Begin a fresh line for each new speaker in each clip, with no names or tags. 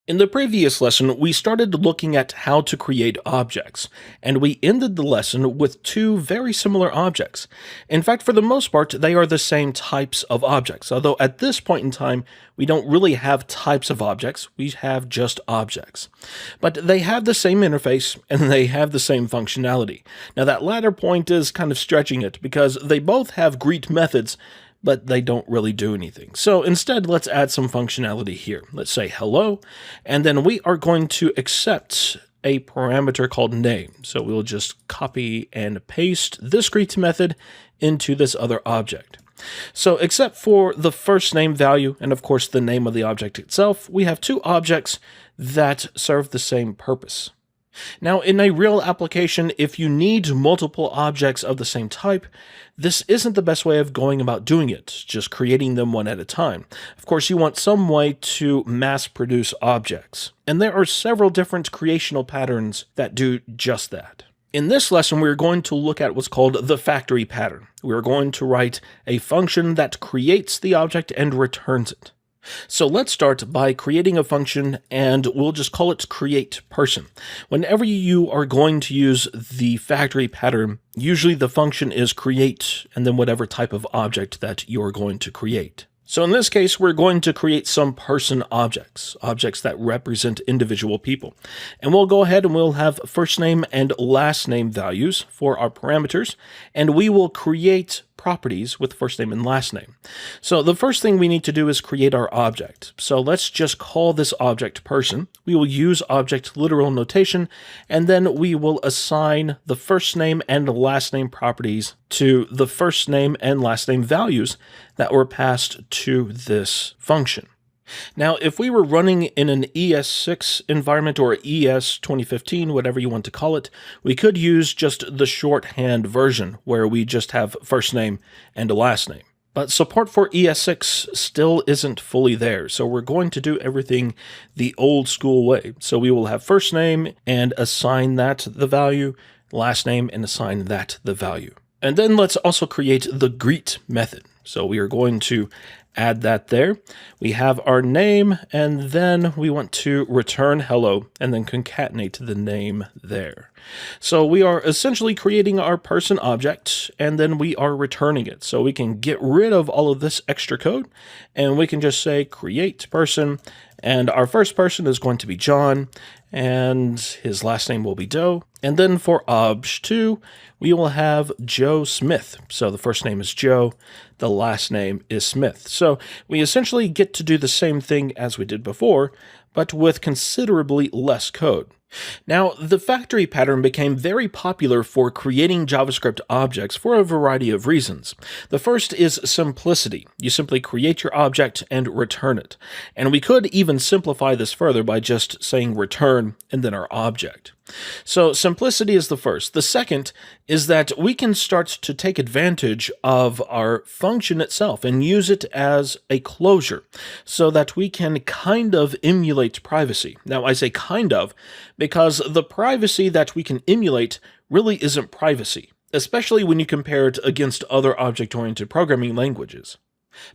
In the previous lesson, we started looking at how to create objects, and we ended the lesson with two very similar objects. In fact, for the most part, they are the same types of objects, although at this point in time, we don't really have types of objects, we have just objects. But they have the same interface, and they have the same functionality. Now that latter point is kind of stretching it, because they both have greet methods, but they don't really do anything. So instead, let's add some functionality here. Let's say hello, and then we are going to accept a parameter called name. So we'll just copy and paste this greet method into this other object. So except for the first name value, and of course the name of the object itself, we have two objects that serve the same purpose. Now, in a real application, if you need multiple objects of the same type, this isn't the best way of going about doing it, just creating them one at a time. Of course, you want some way to mass produce objects, and there are several different creational patterns that do just that. In this lesson, we're going to look at what's called the factory pattern. We're going to write a function that creates the object and returns it. So let's start by creating a function, and we'll just call it createPerson. Whenever you are going to use the factory pattern, usually the function is create and then whatever type of object that you're going to create. So in this case, we're going to create some person objects that represent individual people. And we'll go ahead and we'll have first name and last name values for our parameters, and we will create properties with first name and last name. So the first thing we need to do is create our object. So let's just call this object person. We will use object literal notation, and then we will assign the first name and last name properties to the first name and last name values that were passed to this function. Now, if we were running in an ES6 environment or ES 2015, whatever you want to call it, we could use just the shorthand version where we just have first name and a last name. But support for ES6 still isn't fully there, so we're going to do everything the old school way. So we will have first name and assign that the value, last name and assign that the value. And then let's also create the greet method. So we are going to add that there. We have our name, and then we want to return hello, and then concatenate the name there. So we are essentially creating our person object, and then we are returning it. So we can get rid of all of this extra code, and we can just say create person, and our first person is going to be John, and his last name will be Doe. And then for obj2, we will have Joe Smith. So the first name is Joe, the last name is Smith. So we essentially get to do the same thing as we did before, but with considerably less code. Now, the factory pattern became very popular for creating JavaScript objects for a variety of reasons. The first is simplicity. You simply create your object and return it. And we could even simplify this further by just saying return and then our object. So simplicity is the first. The second is that we can start to take advantage of our function itself and use it as a closure so that we can kind of emulate privacy. Now, I say kind of because the privacy that we can emulate really isn't privacy, especially when you compare it against other object-oriented programming languages.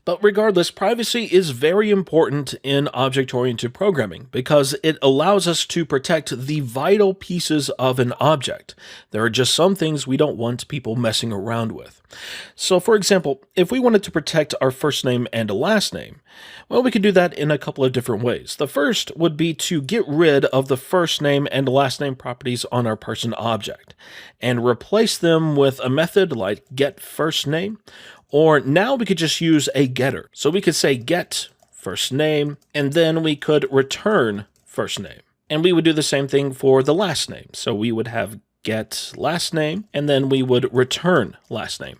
But regardless, privacy is very important in object-oriented programming because it allows us to protect the vital pieces of an object. There are just some things we don't want people messing around with. So for example, if we wanted to protect our first name and last name, well, we could do that in a couple of different ways. The first would be to get rid of the first name and last name properties on our person object and replace them with a method like getFirstName. Or now we could just use a getter. So we could say get first name, and then we could return first name. And we would do the same thing for the last name. So we would have get last name, and then we would return last name.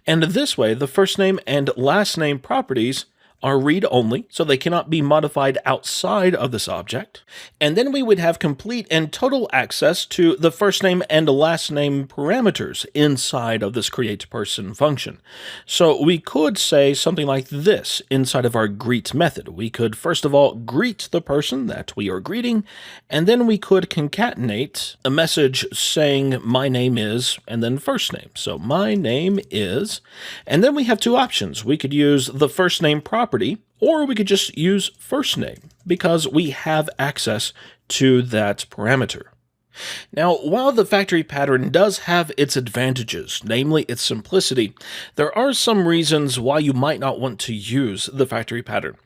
And this way, the first name and last name properties are read-only, so they cannot be modified outside of this object. And then we would have complete and total access to the first name and last name parameters inside of this createPerson function. So we could say something like this inside of our greet method. We could first of all greet the person that we are greeting, and then we could concatenate a message saying my name is, and then first name. So my name is, and then we have two options. We could use the first name property or we could just use first name because we have access to that parameter. Now, while the factory pattern does have its advantages, namely its simplicity, there are some reasons why you might not want to use the factory pattern.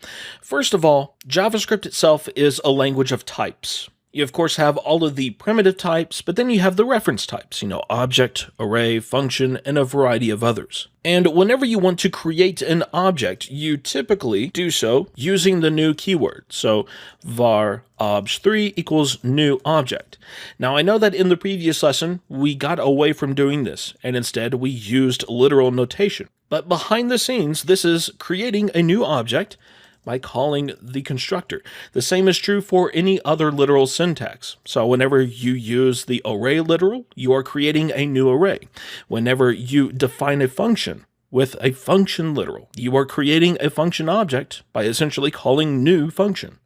First of all, JavaScript itself is a language of types. You, of course, have all of the primitive types, but then you have the reference types, object, array, function, and a variety of others. And whenever you want to create an object, you typically do so using the new keyword. So var obj3 equals new object. Now, I know that in the previous lesson, we got away from doing this, and instead we used literal notation. But behind the scenes, this is creating a new object by calling the constructor. The same is true for any other literal syntax. So whenever you use the array literal, you are creating a new array. Whenever you define a function with a function literal, you are creating a function object by essentially calling new function.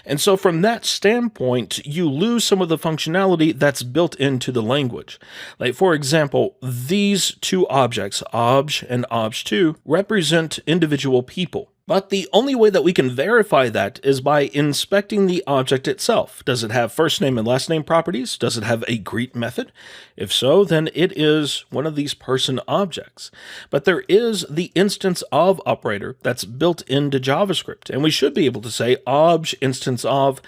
And so from that standpoint, you lose some of the functionality that's built into the language. Like, for example, these two objects, obj and obj2, represent individual people. But the only way that we can verify that is by inspecting the object itself. Does it have first name and last name properties? Does it have a greet method? If so, then it is one of these person objects. But there is the instance of operator that's built into JavaScript, and we should be able to say obj instance of,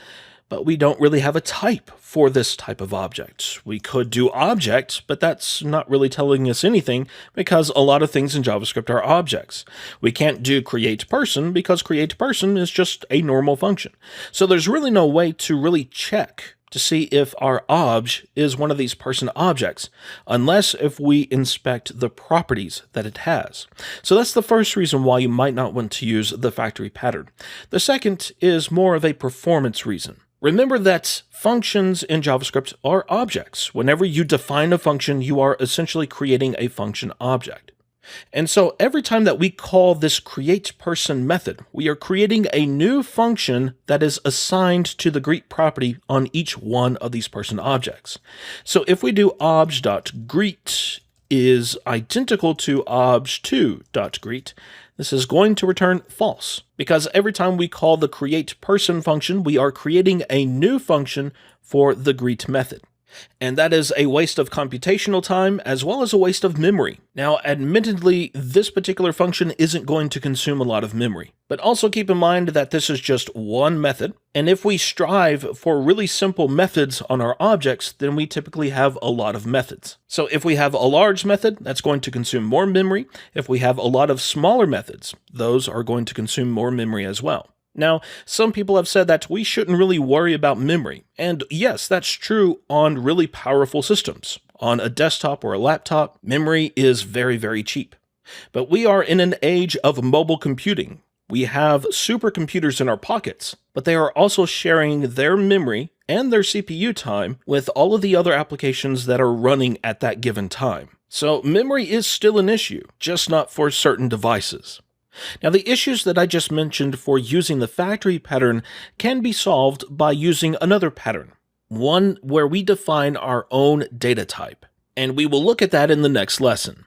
but we don't really have a type for this type of object. We could do object, but that's not really telling us anything because a lot of things in JavaScript are objects. We can't do create person because create person is just a normal function. So there's really no way to really check to see if our obj is one of these person objects, unless if we inspect the properties that it has. So that's the first reason why you might not want to use the factory pattern. The second is more of a performance reason. Remember that functions in JavaScript are objects. Whenever you define a function, you are essentially creating a function object. And so every time that we call this createPerson method, we are creating a new function that is assigned to the greet property on each one of these person objects. So if we do obj.greet is identical to obj2.greet, this is going to return false, because every time we call the createPerson function, we are creating a new function for the greet method. And that is a waste of computational time as well as a waste of memory. Now, admittedly, this particular function isn't going to consume a lot of memory, but also keep in mind that this is just one method. And if we strive for really simple methods on our objects, then we typically have a lot of methods. So if we have a large method, that's going to consume more memory. If we have a lot of smaller methods, those are going to consume more memory as well. Now, some people have said that we shouldn't really worry about memory, and yes, that's true on really powerful systems. On a desktop or a laptop, memory is very, very cheap. But we are in an age of mobile computing. We have supercomputers in our pockets, but they are also sharing their memory and their CPU time with all of the other applications that are running at that given time. So memory is still an issue, just not for certain devices. Now, the issues that I just mentioned for using the factory pattern can be solved by using another pattern, one where we define our own data type, and we will look at that in the next lesson.